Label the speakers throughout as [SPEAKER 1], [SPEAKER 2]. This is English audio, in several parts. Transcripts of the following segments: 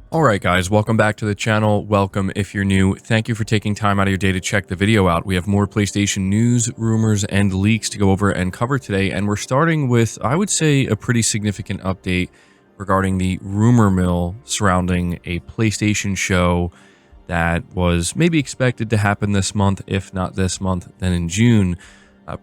[SPEAKER 1] Alright guys, welcome back to the channel. Welcome if you're new. Thank you for taking time out of your day to check the video out. We have more PlayStation news, rumors, and leaks to go over and cover today, and we're starting with, I would say, a pretty significant update regarding the rumor mill surrounding a PlayStation show that was maybe expected to happen this month, if not this month, then in June.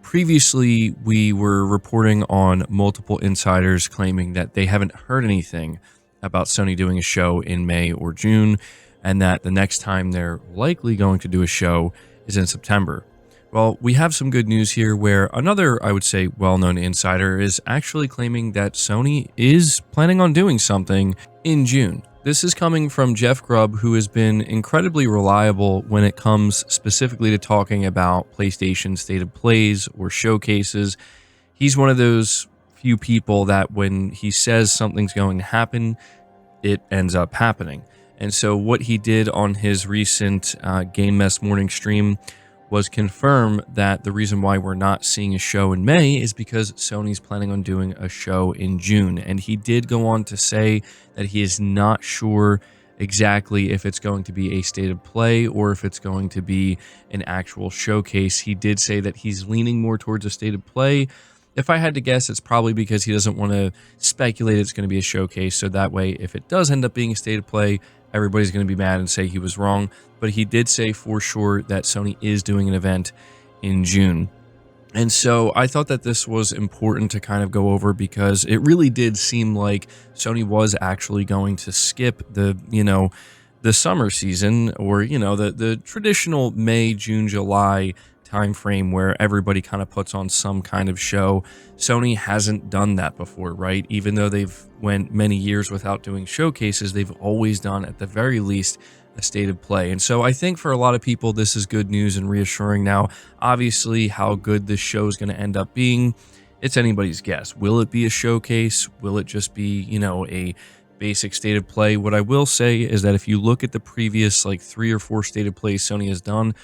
[SPEAKER 1] Previously, we were reporting on multiple insiders claiming that they haven't heard anything about Sony doing a show in May or June, and that the next time they're likely going to do a show is in September. Well, we have some good news here where another, I would say, well-known insider is actually claiming that Sony is planning on doing something in June. This is coming from Jeff Grubb, who has been incredibly reliable when it comes specifically to talking about PlayStation state of plays or showcases. He's one of those few people that when he says something's going to happen, it ends up happening. And so what he did on his recent Game Mess morning stream was confirm that the reason why we're not seeing a show in May is because Sony's planning on doing a show in June. And he did go on to say that he is not sure exactly if it's going to be a state of play or if it's going to be an actual showcase. He did say that he's leaning more towards a state of play. If I had to guess, it's probably because he doesn't want to speculate it's going to be a showcase, so that way, if it does end up being a state of play, everybody's going to be mad and say he was wrong. But he did say for sure that Sony is doing an event in June. And so I thought that this was important to kind of go over because it really did seem like Sony was actually going to skip the, the summer season or, the traditional May, June, July time frame where everybody kind of puts on some kind of show. Sony hasn't done that before, right? Even though they've went many years without doing showcases, they've always done at the very least a state of play. And so I think for a lot of people this is good news and reassuring. Now obviously how good this show is going to end up being, it's anybody's guess. Will it be a showcase? Will it just be a basic state of play? What I will say is that if you look at the previous 3 or 4 state of plays Sony has done,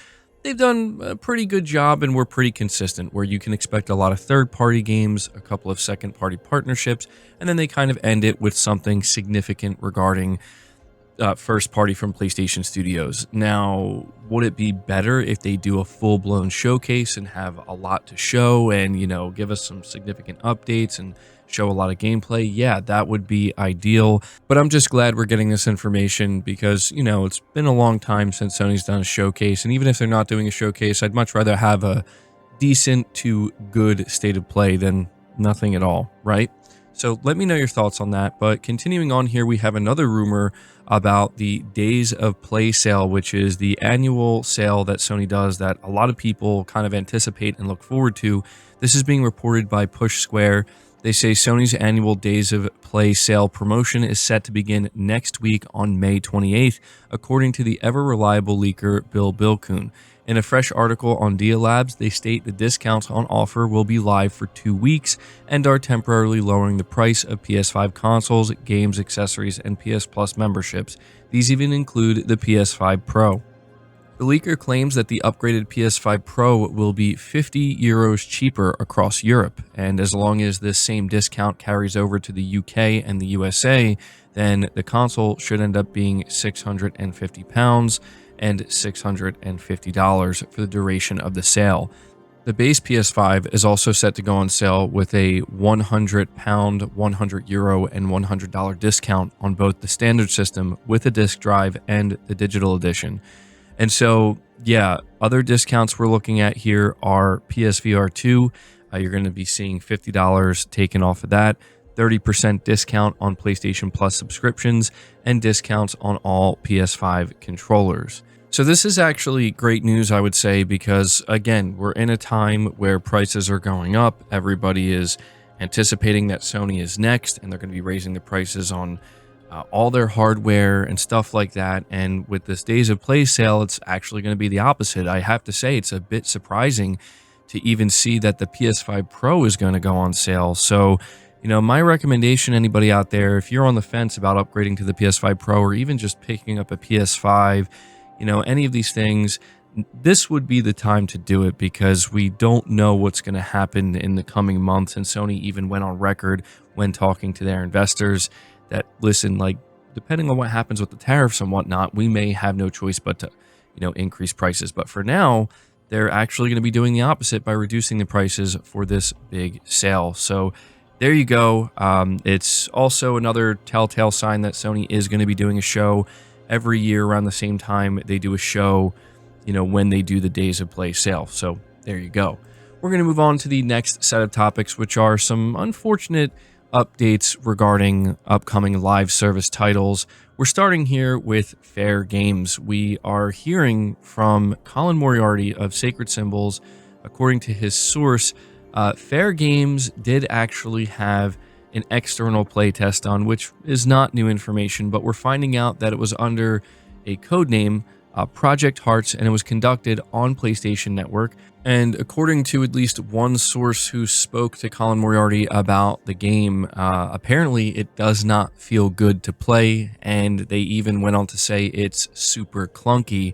[SPEAKER 1] they've done a pretty good job and we're pretty consistent where you can expect a lot of third-party games, a couple of second-party partnerships, and then they kind of end it with something significant regarding first-party from PlayStation Studios. Now, would it be better if they do a full-blown showcase and have a lot to show and, give us some significant updates and show a lot of gameplay? Yeah, that would be ideal. But I'm just glad we're getting this information because, it's been a long time since Sony's done a showcase. And even if they're not doing a showcase, I'd much rather have a decent to good state of play than nothing at all, right? So let me know your thoughts on that. But continuing on here, we have another rumor about the Days of Play sale, which is the annual sale that Sony does that a lot of people kind of anticipate and look forward to. This is being reported by Push Square. They say Sony's annual Days of Play sale promotion is set to begin next week on May 28th, according to the ever-reliable leaker Bill Bilkoon. In a fresh article on Dia Labs, they state the discounts on offer will be live for 2 weeks and are temporarily lowering the price of PS5 consoles, games, accessories, and PS Plus memberships. These even include the PS5 Pro. The leaker claims that the upgraded PS5 Pro will be €50 cheaper across Europe, and as long as this same discount carries over to the UK and the USA, then the console should end up being £650 and $650 for the duration of the sale. The base PS5 is also set to go on sale with a £100, €100, and $100 discount on both the standard system with a disc drive and the digital edition. And so, yeah, other discounts we're looking at here are PSVR 2. You're going to be seeing $50 taken off of that, 30% discount on PlayStation Plus subscriptions, and discounts on all PS5 controllers. So this is actually great news, I would say, because, again, we're in a time where prices are going up. Everybody is anticipating that Sony is next, and they're going to be raising the prices on all their hardware and stuff like that. And with this Days of Play sale, it's actually going to be the opposite. I have to say it's a bit surprising to even see that the PS5 Pro is going to go on sale. So, my recommendation, anybody out there, if you're on the fence about upgrading to the PS5 Pro or even just picking up a PS5, any of these things, this would be the time to do it because we don't know what's going to happen in the coming months. And Sony even went on record when talking to their investors that, listen, depending on what happens with the tariffs and whatnot, we may have no choice but to, increase prices. But for now, they're actually going to be doing the opposite by reducing the prices for this big sale. So there you go. It's also another telltale sign that Sony is going to be doing a show every year around the same time they do a show, when they do the Days of Play sale. So there you go. We're going to move on to the next set of topics, which are some unfortunate updates regarding upcoming live service titles. We're starting here with Fairgames. We are hearing from Colin Moriarty of Sacred Symbols. According to his source, Fairgames did actually have an external playtest on, which is not new information, but we're finding out that it was under a code name, Project Hearts, and it was conducted on PlayStation Network. And according to at least one source who spoke to Colin Moriarty about the game, apparently it does not feel good to play, and they even went on to say it's super clunky.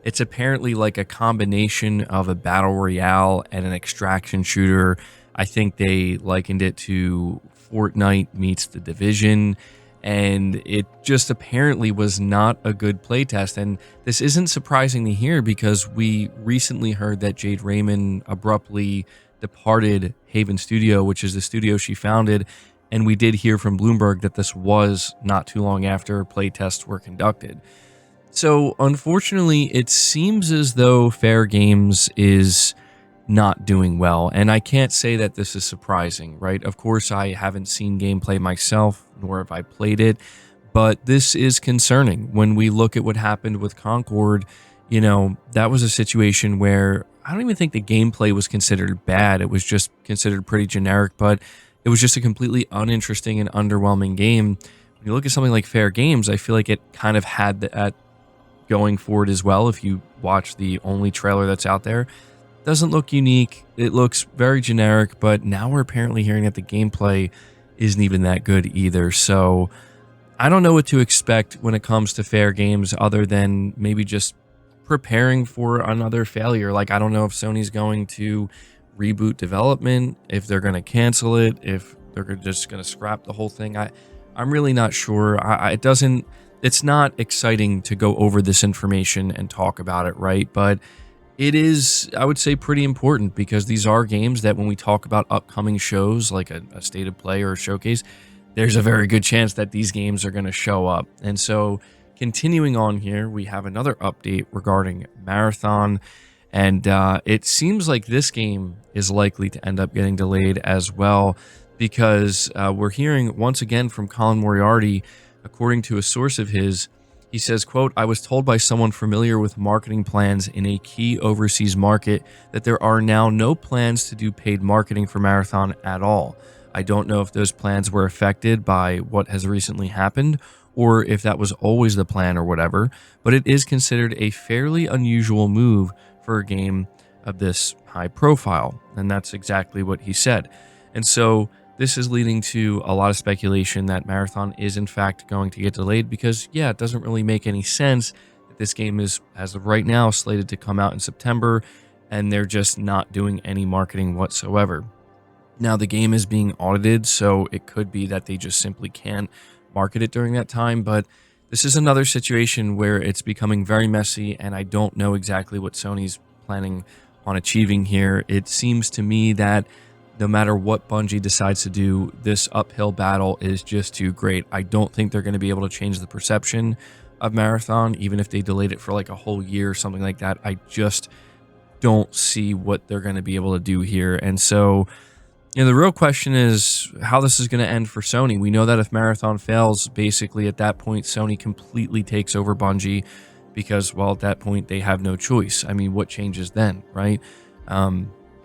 [SPEAKER 1] It's apparently like a combination of a battle royale and an extraction shooter. I think they likened it to Fortnite meets The Division, and it just apparently was not a good playtest. And this isn't surprising to hear because we recently heard that Jade Raymond abruptly departed Haven Studio, which is the studio she founded, and we did hear from Bloomberg that this was not too long after playtests were conducted. So unfortunately, it seems as though Fairgames is not doing well, and I can't say that this is surprising, right? Of course, I haven't seen gameplay myself, nor have I played it, but this is concerning. When we look at what happened with Concord, that was a situation where I don't even think the gameplay was considered bad. It was just considered pretty generic, but it was just a completely uninteresting and underwhelming game. When you look at something like Fairgames, I feel like it kind of had that going forward as well. If you watch the only trailer that's out there, doesn't look unique. It looks very generic, but now we're apparently hearing that the gameplay isn't even that good either. So I don't know what to expect when it comes to Fairgames other than maybe just preparing for another failure. Like, I don't know if Sony's going to reboot development, if they're going to cancel it, if they're just going to scrap the whole thing. I'm really not sure. It's not exciting to go over this information and talk about it, right? But it is, I would say, pretty important because these are games that when we talk about upcoming shows like a state of play or a showcase, there's a very good chance that these games are going to show up. And so continuing on here, we have another update regarding Marathon. And it seems like this game is likely to end up getting delayed as well because we're hearing once again from Colin Moriarty, according to a source of his. He says, quote, "I was told by someone familiar with marketing plans in a key overseas market that there are now no plans to do paid marketing for Marathon at all. I don't know if those plans were affected by what has recently happened or if that was always the plan or whatever, but it is considered a fairly unusual move for a game of this high profile." And that's exactly what he said. And so this is leading to a lot of speculation that Marathon is in fact going to get delayed because, yeah, it doesn't really make any sense that this game is, as of right now, slated to come out in September, and they're just not doing any marketing whatsoever. Now, the game is being audited, so it could be that they just simply can't market it during that time, but this is another situation where it's becoming very messy, and I don't know exactly what Sony's planning on achieving here. It seems to me that no matter what Bungie decides to do, this uphill battle is just too great. I don't think they're going to be able to change the perception of Marathon, even if they delayed it for like a whole year or something like that. I just don't see what they're going to be able to do here. And so, the real question is how this is going to end for Sony. We know that if Marathon fails, basically at that point, Sony completely takes over Bungie because, well, at that point, they have no choice. I mean, what changes then, right?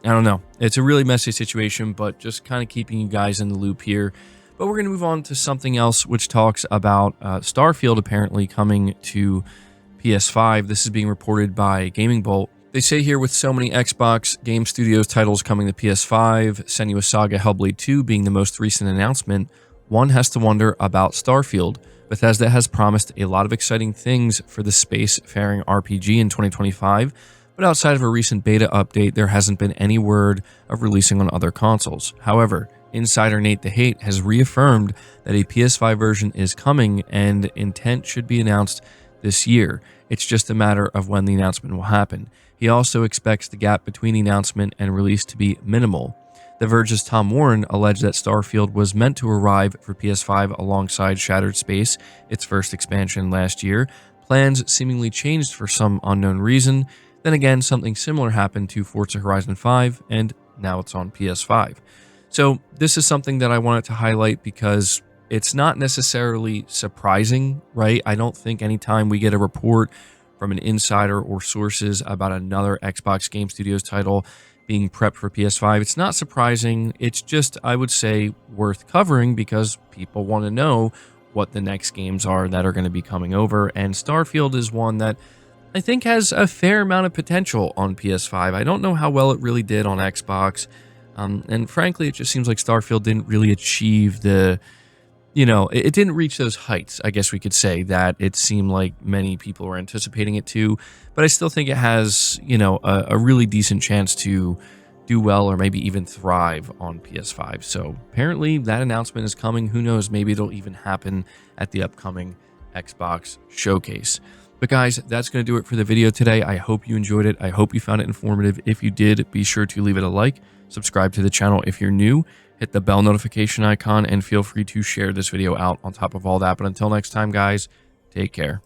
[SPEAKER 1] I don't know. It's a really messy situation, but just kind of keeping you guys in the loop here. But we're going to move on to something else, which talks about Starfield apparently coming to PS5. This is being reported by Gaming Bolt. They say here, with so many Xbox Game Studios titles coming to PS5, Senua's Saga Hellblade 2 being the most recent announcement, one has to wonder about Starfield. Bethesda has promised a lot of exciting things for the space-faring RPG in 2025, but outside of a recent beta update, there hasn't been any word of releasing on other consoles. However, Insider Nate the Hate has reaffirmed that a PS5 version is coming and intent should be announced this year. It's just a matter of when the announcement will happen. He also expects the gap between the announcement and release to be minimal. The Verge's Tom Warren alleged that Starfield was meant to arrive for PS5 alongside Shattered Space, its first expansion last year. Plans seemingly changed for some unknown reason. Then again, something similar happened to Forza Horizon 5, and now it's on PS5. So this is something that I wanted to highlight because it's not necessarily surprising, right? I don't think anytime we get a report from an insider or sources about another Xbox Game Studios title being prepped for PS5, it's not surprising. It's just, I would say, worth covering because people want to know what the next games are that are going to be coming over. And Starfield is one that I think has a fair amount of potential on PS5. I don't know how well it really did on Xbox. And frankly, it just seems like Starfield didn't really achieve the, it didn't reach those heights, I guess we could say, that it seemed like many people were anticipating it to. But I still think it has, a really decent chance to do well or maybe even thrive on PS5. So apparently that announcement is coming. Who knows? Maybe it'll even happen at the upcoming Xbox showcase. But guys, that's going to do it for the video today. I hope you enjoyed it. I hope you found it informative. If you did, be sure to leave it a like, subscribe to the channel if you're new, hit the bell notification icon, and feel free to share this video out on top of all that. But until next time, guys, take care.